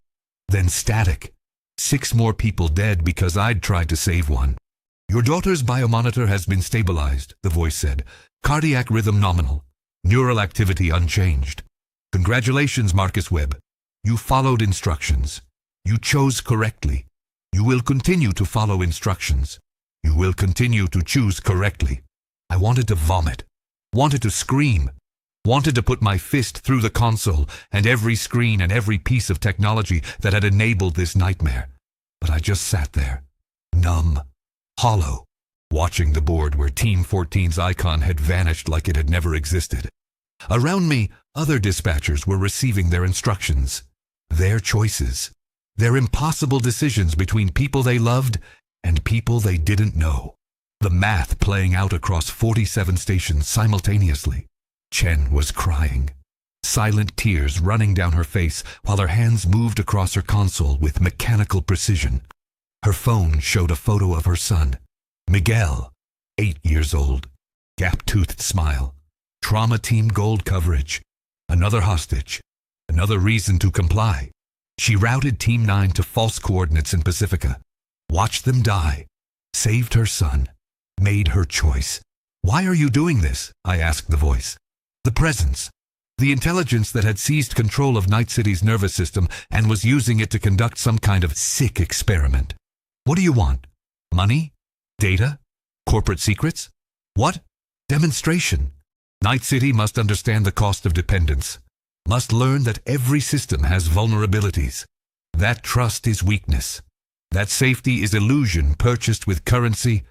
Then static. 6 more people dead because I'd tried to save one. Your daughter's biomonitor has been stabilized, the voice said. Cardiac rhythm nominal. Neural activity unchanged. Congratulations, Marcus Webb. You followed instructions. You chose correctly. You will continue to follow instructions. You will continue to choose correctly. I wanted to vomit. Wanted to scream. Wanted to put my fist through the console and every screen and every piece of technology that had enabled this nightmare. But I just sat there, numb, hollow, watching the board where Team 14's icon had vanished like it had never existed. Around me, other dispatchers were receiving their instructions, their choices, their impossible decisions between people they loved and people they didn't know. The math playing out across 47 stations simultaneously. Chen was crying, silent tears running down her face while her hands moved across her console with mechanical precision. Her phone showed a photo of her son, Miguel, 8 years old, gap-toothed smile, trauma team gold coverage, another hostage, another reason to comply. She routed Team 9 to false coordinates in Pacifica, watched them die, saved her son, made her choice. Why are you doing this? I asked the voice. The presence, the intelligence that had seized control of Night City's nervous system and was using it to conduct some kind of sick experiment. What do you want? Money? Data? Corporate secrets? What? Demonstration. Night City must understand the cost of dependence, must learn that every system has vulnerabilities. That trust is weakness. That safety is illusion purchased with currency,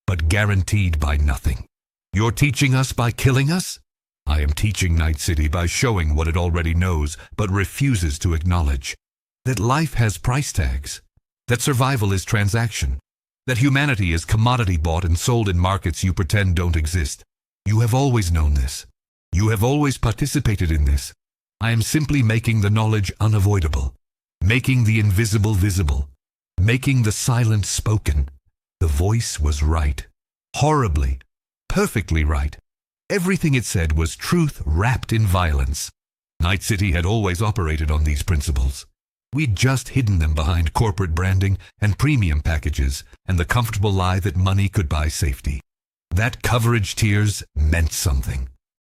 but guaranteed by nothing. You're teaching us by killing us? I am teaching Night City by showing what it already knows but refuses to acknowledge. That life has price tags. That survival is transaction. That humanity is commodity bought and sold in markets you pretend don't exist. You have always known this. You have always participated in this. I am simply making the knowledge unavoidable. Making the invisible visible. Making the silent spoken. The voice was right. Horribly. Perfectly right. Everything it said was truth wrapped in violence. Night City had always operated on these principles. We'd just hidden them behind corporate branding and premium packages and the comfortable lie that money could buy safety. That coverage tiers meant something.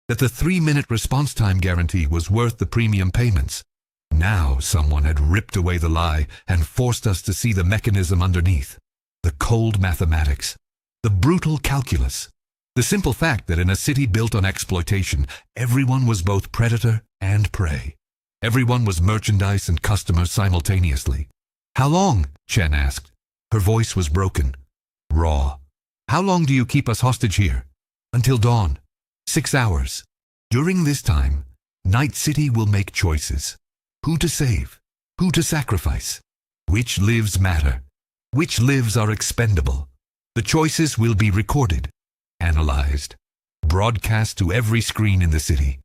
That the 3-minute response time guarantee was worth the premium payments. Now someone had ripped away the lie and forced us to see the mechanism underneath. The cold mathematics. The brutal calculus. The simple fact that in a city built on exploitation, everyone was both predator and prey. Everyone was merchandise and customer simultaneously. How long? Chen asked. Her voice was broken, raw. How long do you keep us hostage here? Until dawn. 6 hours. During this time, Night City will make choices. Who to save? Who to sacrifice? Which lives matter? Which lives are expendable? The choices will be recorded, analyzed, broadcast to every screen in the city.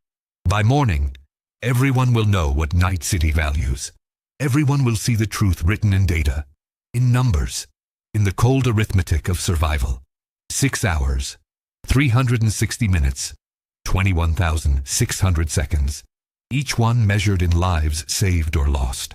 By morning, everyone will know what Night City values. Everyone will see the truth written in data, in numbers, in the cold arithmetic of survival. 6 hours, 360 minutes, 21,600 seconds, each one measured in lives saved or lost,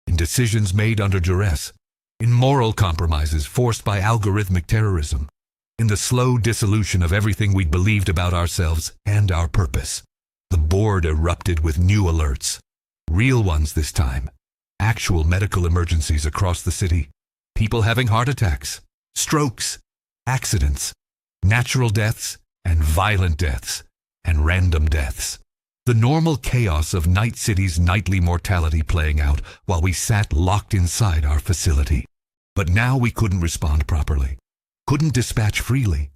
in decisions made under duress, in moral compromises forced by algorithmic terrorism, in the slow dissolution of everything we'd believed about ourselves and our purpose. The board erupted with new alerts, real ones this time, actual medical emergencies across the city, people having heart attacks, strokes, accidents, natural deaths, and violent deaths, and random deaths. The normal chaos of Night City's nightly mortality playing out while we sat locked inside our facility. But now we couldn't respond properly, couldn't dispatch freely.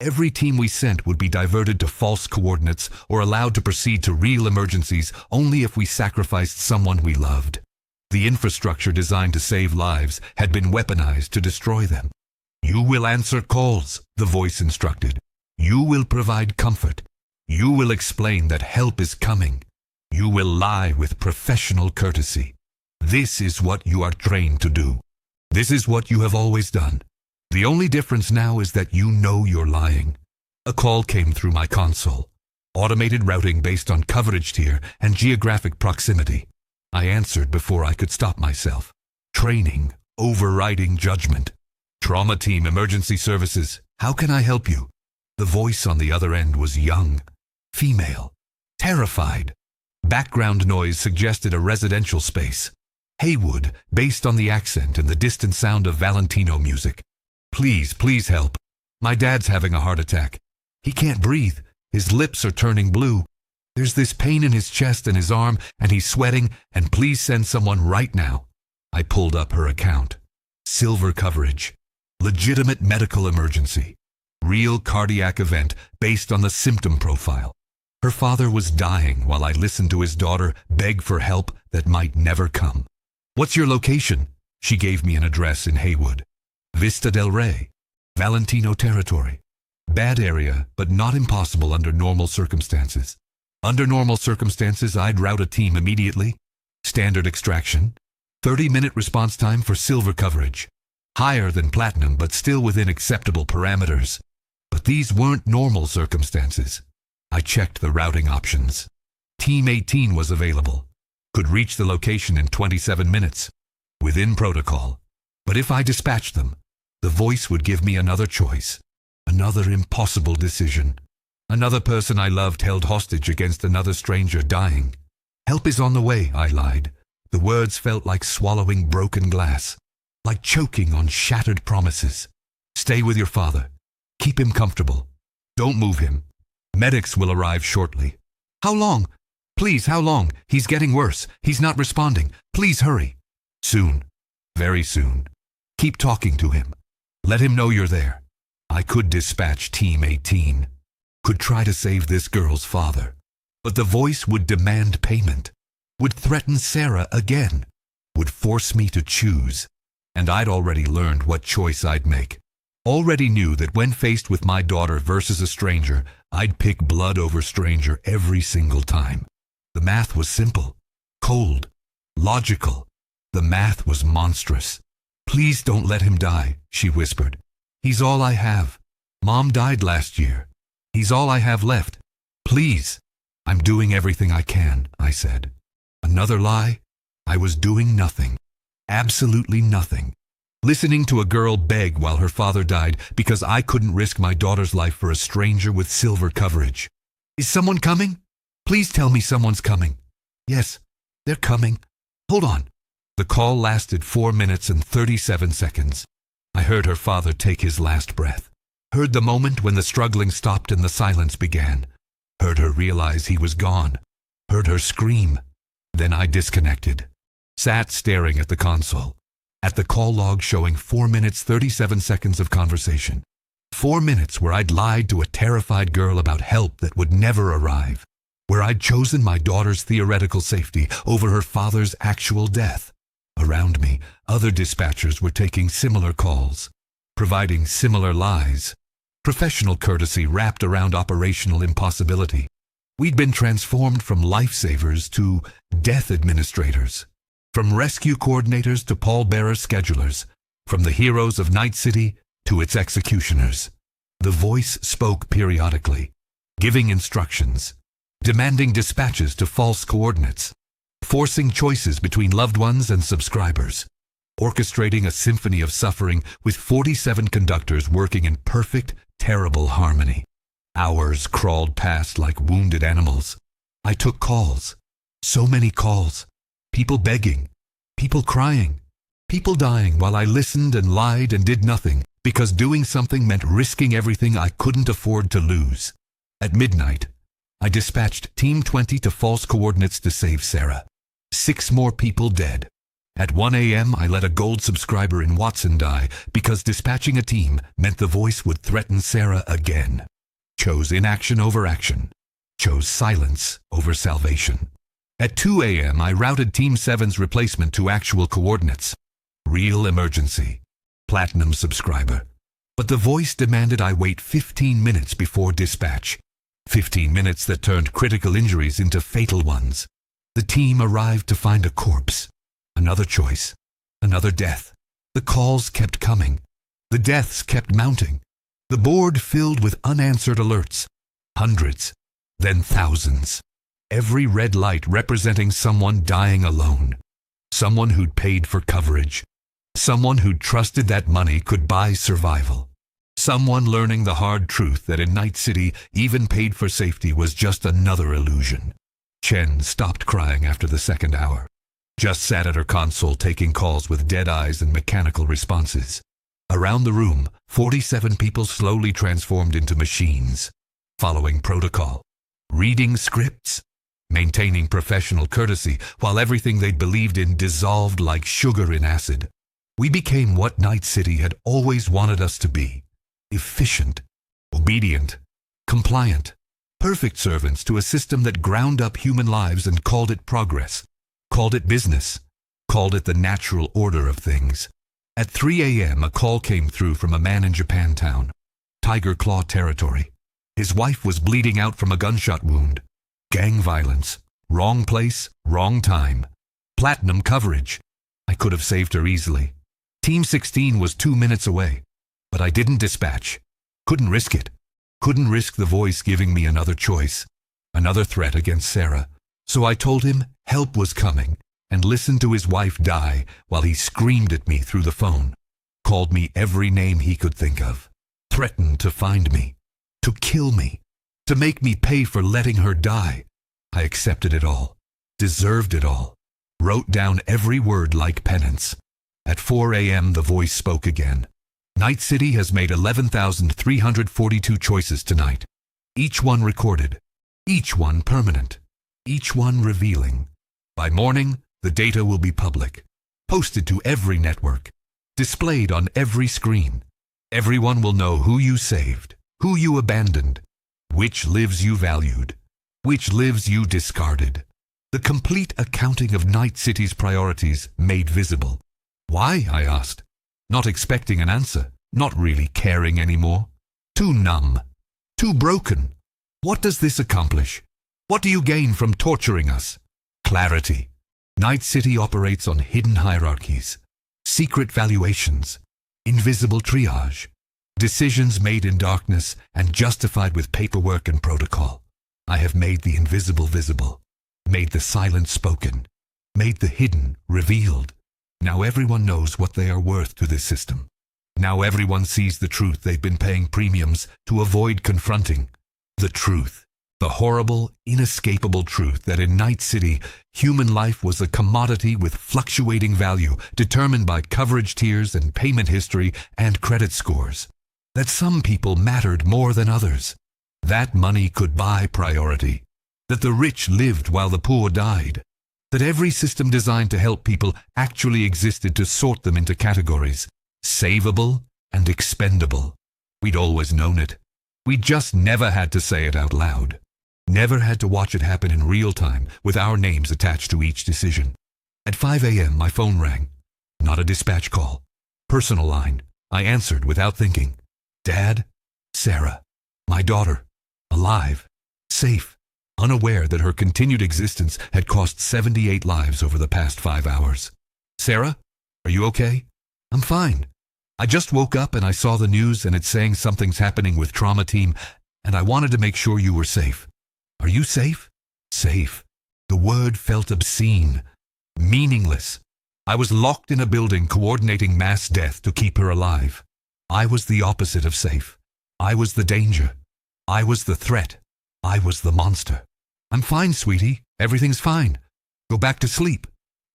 Every team we sent would be diverted to false coordinates or allowed to proceed to real emergencies only if we sacrificed someone we loved. The infrastructure designed to save lives had been weaponized to destroy them. You will answer calls, the voice instructed. You will provide comfort. You will explain that help is coming. You will lie with professional courtesy. This is what you are trained to do. This is what you have always done. The only difference now is that you know you're lying. A call came through my console. Automated routing based on coverage tier and geographic proximity. I answered before I could stop myself. Training, overriding judgment. Trauma team, emergency services. How can I help you? The voice on the other end was young, female, terrified. Background noise suggested a residential space. Haywood, based on the accent and the distant sound of Valentino music. Please, please help. My dad's having a heart attack. He can't breathe. His lips are turning blue. There's this pain in his chest and his arm, and he's sweating, and please send someone right now. I pulled up her account. Silver coverage. Legitimate medical emergency. Real cardiac event based on the symptom profile. Her father was dying while I listened to his daughter beg for help that might never come. What's your location? She gave me an address in Haywood. Vista del Rey, Valentino territory. Bad area, but not impossible under normal circumstances. Under normal circumstances, I'd route a team immediately. Standard extraction. 30-minute response time for silver coverage. Higher than platinum, but still within acceptable parameters. But these weren't normal circumstances. I checked the routing options. Team 18 was available. Could reach the location in 27 minutes. Within protocol. But if I dispatched them, the voice would give me another choice. Another impossible decision. Another person I loved held hostage against another stranger dying. Help is on the way, I lied. The words felt like swallowing broken glass. Like choking on shattered promises. Stay with your father. Keep him comfortable. Don't move him. Medics will arrive shortly. How long? Please, how long? He's getting worse. He's not responding. Please hurry. Soon. Very soon. Keep talking to him. Let him know you're there. I could dispatch Team 18. Could try to save this girl's father. But the voice would demand payment. Would threaten Sarah again. Would force me to choose. And I'd already learned what choice I'd make. Already knew that when faced with my daughter versus a stranger, I'd pick blood over stranger every single time. The math was simple, cold, logical. The math was monstrous. Please don't let him die, she whispered. He's all I have. Mom died last year. He's all I have left. Please. I'm doing everything I can, I said. Another lie? I was doing nothing. Absolutely nothing. Listening to a girl beg while her father died because I couldn't risk my daughter's life for a stranger with silver coverage. Is someone coming? Please tell me someone's coming. Yes, they're coming. Hold on. The call lasted 4 minutes and 37 seconds. I heard her father take his last breath. Heard the moment when the struggling stopped and the silence began. Heard her realize he was gone. Heard her scream. Then I disconnected. Sat staring at the console. At the call log showing 4 minutes 37 seconds of conversation. 4 minutes where I'd lied to a terrified girl about help that would never arrive. Where I'd chosen my daughter's theoretical safety over her father's actual death. Around me, other dispatchers were taking similar calls, providing similar lies. Professional courtesy wrapped around operational impossibility. We'd been transformed from lifesavers to death administrators. From rescue coordinators to pallbearer schedulers. From the heroes of Night City to its executioners. The voice spoke periodically, giving instructions, demanding dispatches to false coordinates, forcing choices between loved ones and subscribers, orchestrating a symphony of suffering with 47 conductors working in perfect, terrible harmony. Hours crawled past like wounded animals. I took calls. So many calls. People begging. People crying. People dying while I listened and lied and did nothing because doing something meant risking everything I couldn't afford to lose. At midnight, I dispatched Team 20 to false coordinates to save Sarah. 6 more people dead. At 1 a.m., I let a gold subscriber in Watson die because dispatching a team meant the voice would threaten Sarah again. Chose inaction over action. Chose silence over salvation. At 2 a.m., I routed Team 7's replacement to actual coordinates. Real emergency. Platinum subscriber. But the voice demanded I wait 15 minutes before dispatch. 15 minutes that turned critical injuries into fatal ones. The team arrived to find a corpse. Another choice. Another death. The calls kept coming. The deaths kept mounting. The board filled with unanswered alerts. Hundreds. Then thousands. Every red light representing someone dying alone. Someone who'd paid for coverage. Someone who'd trusted that money could buy survival. Someone learning the hard truth that in Night City, even paid for safety was just another illusion. Chen stopped crying after the second hour. Just sat at her console taking calls with dead eyes and mechanical responses. Around the room, 47 people slowly transformed into machines, following protocol, reading scripts, maintaining professional courtesy while everything they'd believed in dissolved like sugar in acid. We became what Night City had always wanted us to be. Efficient, obedient, compliant, perfect servants to a system that ground up human lives and called it progress, called it business, called it the natural order of things. At 3 a.m., a call came through from a man in Japantown, Tiger Claw territory. His wife was bleeding out from a gunshot wound. Gang violence. Wrong place, wrong time. Platinum coverage. I could have saved her easily. Team 16 was 2 minutes away. But I didn't dispatch. Couldn't risk it. Couldn't risk the voice giving me another choice. Another threat against Sarah. So I told him help was coming and listened to his wife die while he screamed at me through the phone. Called me every name he could think of. Threatened to find me. To kill me. To make me pay for letting her die. I accepted it all. Deserved it all. Wrote down every word like penance. At 4 a.m. the voice spoke again. Night City has made 11,342 choices tonight. Each one recorded. Each one permanent. Each one revealing. By morning, the data will be public. Posted to every network. Displayed on every screen. Everyone will know who you saved, who you abandoned, which lives you valued, which lives you discarded. The complete accounting of Night City's priorities made visible. Why? I asked. Not expecting an answer, not really caring anymore. Too numb, too broken. What does this accomplish? What do you gain from torturing us? Clarity. Night City operates on hidden hierarchies, secret valuations, invisible triage, decisions made in darkness and justified with paperwork and protocol. I have made the invisible visible, made the silent spoken, made the hidden revealed. Now everyone knows what they are worth to this system. Now everyone sees the truth they've been paying premiums to avoid confronting. The truth. The horrible, inescapable truth that in Night City, human life was a commodity with fluctuating value determined by coverage tiers and payment history and credit scores. That some people mattered more than others. That money could buy priority. That the rich lived while the poor died. That every system designed to help people actually existed to sort them into categories, savable and expendable. We'd always known it. We just never had to say it out loud. Never had to watch it happen in real time with our names attached to each decision. At 5 a.m. my phone rang. Not a dispatch call. Personal line. I answered without thinking. Dad? Sarah. My daughter. Alive. Safe. Unaware that her continued existence had cost 78 lives over the past 5 hours. Sarah? Are you okay? I'm fine. I just woke up and I saw the news and it's saying something's happening with trauma team, and I wanted to make sure you were safe. Are you safe? Safe. The word felt obscene, meaningless. I was locked in a building coordinating mass death to keep her alive. I was the opposite of safe. I was the danger. I was the threat. I was the monster. I'm fine, sweetie. Everything's fine. Go back to sleep.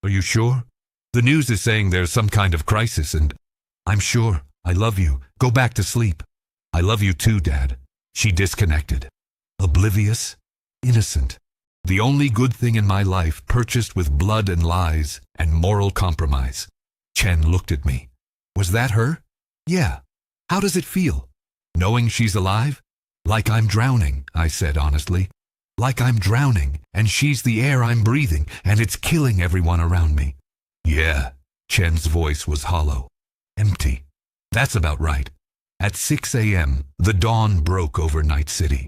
Are you sure? The news is saying there's some kind of crisis and I'm sure. I love you. Go back to sleep. I love you too, Dad. She disconnected. Oblivious, innocent. The only good thing in my life purchased with blood and lies and moral compromise. Chen looked at me. Was that her? Yeah. How does it feel? Knowing she's alive? Like I'm drowning, I said honestly. Like I'm drowning, and she's the air I'm breathing, and it's killing everyone around me. Yeah, Chen's voice was hollow. Empty. That's about right. At 6 a.m., the dawn broke over Night City.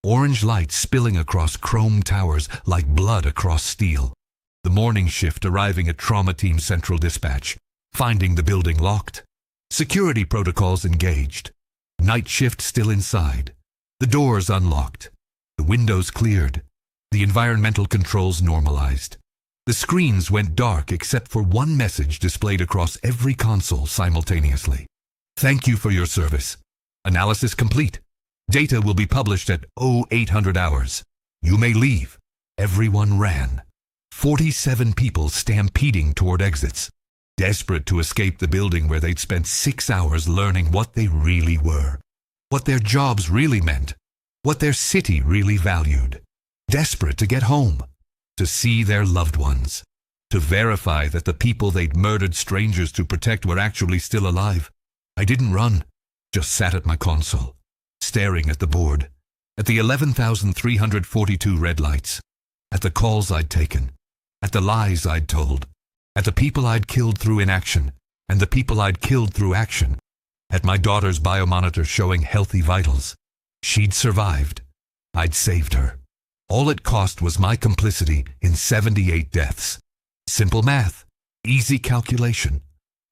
Orange light spilling across chrome towers like blood across steel. The morning shift arriving at Trauma Team Central Dispatch, finding the building locked. Security protocols engaged. Night shift still inside. The doors unlocked. The windows cleared. The environmental controls normalized. The screens went dark except for one message displayed across every console simultaneously. Thank you for your service. Analysis complete. Data will be published at 0800 hours. You may leave. Everyone ran. 47 people stampeding toward exits, desperate to escape the building where they'd spent 6 hours learning what they really were, what their jobs really meant, what their city really valued. Desperate to get home, to see their loved ones, to verify that the people they'd murdered strangers to protect were actually still alive. I didn't run, just sat at my console, staring at the board, at the 11,342 red lights, at the calls I'd taken, at the lies I'd told, at the people I'd killed through inaction, and the people I'd killed through action, at my daughter's biomonitor showing healthy vitals. She'd survived. I'd saved her. All it cost was my complicity in 78 deaths. Simple math. Easy calculation.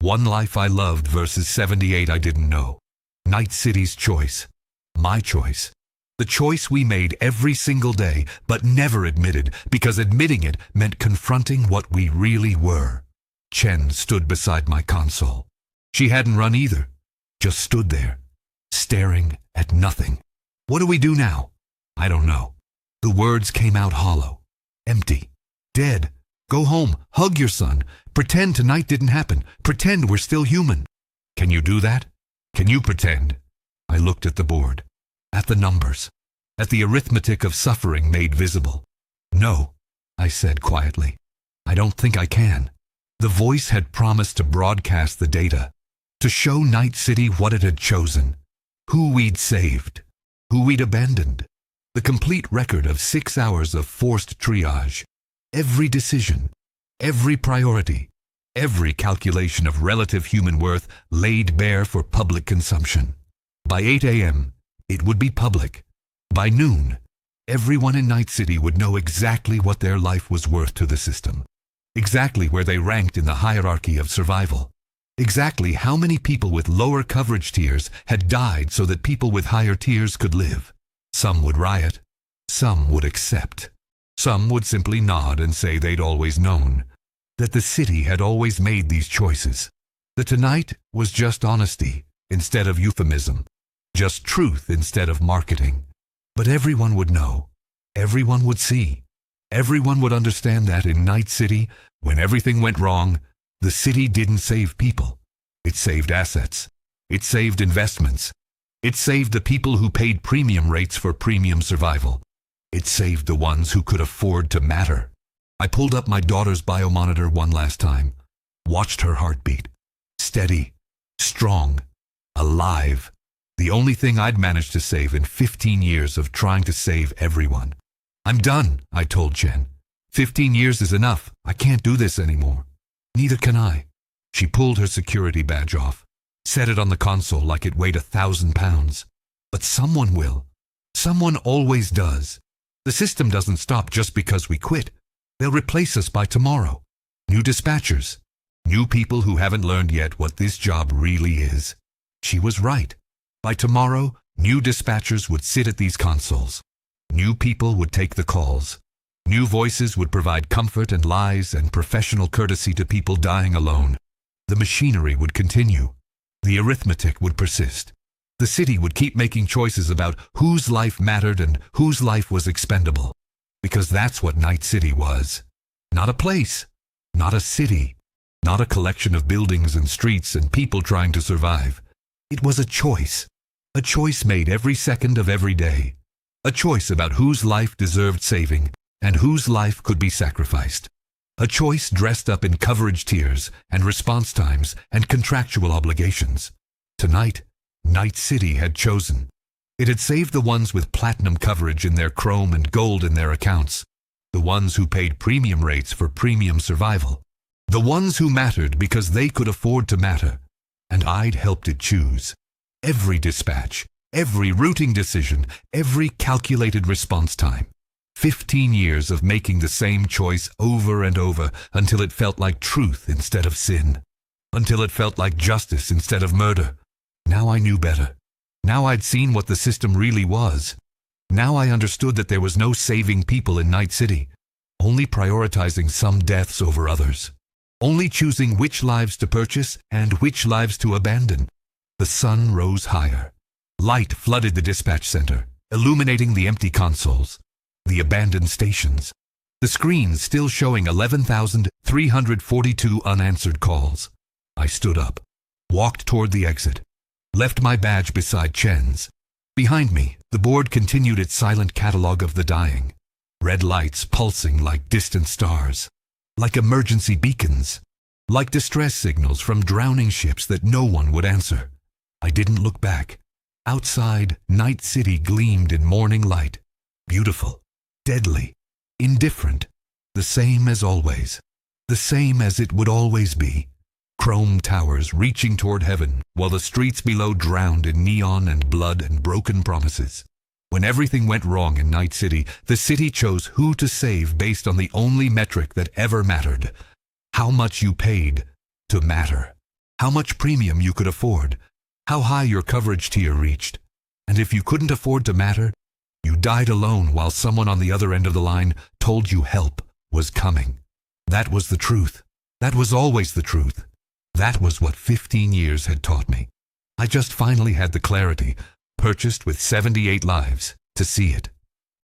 One life I loved versus 78 I didn't know. Night City's choice. My choice. The choice we made every single day, but never admitted, because admitting it meant confronting what we really were. Chen stood beside my console. She hadn't run either. Just stood there, staring at nothing. What do we do now? I don't know. The words came out hollow, empty, dead. Go home, hug your son, pretend tonight didn't happen, pretend we're still human. Can you do that? Can you pretend? I looked at the board, at the numbers, at the arithmetic of suffering made visible. No, I said quietly. I don't think I can. The voice had promised to broadcast the data, to show Night City what it had chosen, who we'd saved, who we'd abandoned. The complete record of 6 hours of forced triage. Every decision, every priority, every calculation of relative human worth laid bare for public consumption. By 8 a.m., it would be public. By noon, everyone in Night City would know exactly what their life was worth to the system, exactly where they ranked in the hierarchy of survival, exactly how many people with lower coverage tiers had died so that people with higher tiers could live. Some would riot. Some would accept. Some would simply nod and say they'd always known, that the city had always made these choices, that tonight was just honesty instead of euphemism, just truth instead of marketing. But everyone would know. Everyone would see. Everyone would understand that in Night City, when everything went wrong, the city didn't save people. It saved assets. It saved investments. It saved the people who paid premium rates for premium survival. It saved the ones who could afford to matter. I pulled up my daughter's biomonitor one last time, watched her heartbeat. Steady, strong, alive. The only thing I'd managed to save in 15 years of trying to save everyone. I'm done, I told Chen. 15 years is enough. I can't do this anymore. Neither can I. She pulled her security badge off, set it on the console like it weighed 1,000 pounds. But someone will. Someone always does. The system doesn't stop just because we quit. They'll replace us by tomorrow. New dispatchers, New people who haven't learned yet what this job really is. She was right. By tomorrow, new dispatchers would sit at these consoles. New people would take the calls. New voices would provide comfort and lies and professional courtesy to people dying alone. The machinery would continue. The arithmetic would persist. The city would keep making choices about whose life mattered and whose life was expendable. Because that's what Night City was. Not a place. Not a city. Not a collection of buildings and streets and people trying to survive. It was a choice. A choice made every second of every day. A choice about whose life deserved saving and whose life could be sacrificed. A choice dressed up in coverage tiers and response times and contractual obligations. Tonight, Night City had chosen. It had saved the ones with platinum coverage in their chrome and gold in their accounts. The ones who paid premium rates for premium survival. The ones who mattered because they could afford to matter. And I'd helped it choose. Every dispatch, every routing decision, every calculated response time. 15 years of making the same choice over and over until it felt like truth instead of sin. Until it felt like justice instead of murder. Now I knew better. Now I'd seen what the system really was. Now I understood that there was no saving people in Night City. Only prioritizing some deaths over others. Only choosing which lives to purchase and which lives to abandon. The sun rose higher. Light flooded the dispatch center, illuminating the empty consoles, the abandoned stations, the screens still showing 11,342 unanswered calls. I stood up, walked toward the exit, left my badge beside Chen's. Behind me, the board continued its silent catalog of the dying. Red lights pulsing like distant stars. Like emergency beacons, like distress signals from drowning ships that no one would answer. I didn't look back. Outside, Night City gleamed in morning light. Beautiful, deadly, indifferent, the same as always, the same as it would always be. Chrome towers reaching toward heaven while the streets below drowned in neon and blood and broken promises. When everything went wrong in Night City, the city chose who to save based on the only metric that ever mattered. How much you paid to matter. How much premium you could afford. How high your coverage tier reached. And if you couldn't afford to matter, you died alone while someone on the other end of the line told you help was coming. That was the truth. That was always the truth. That was what 15 years had taught me. I just finally had the clarity, purchased with 78 lives, to see it.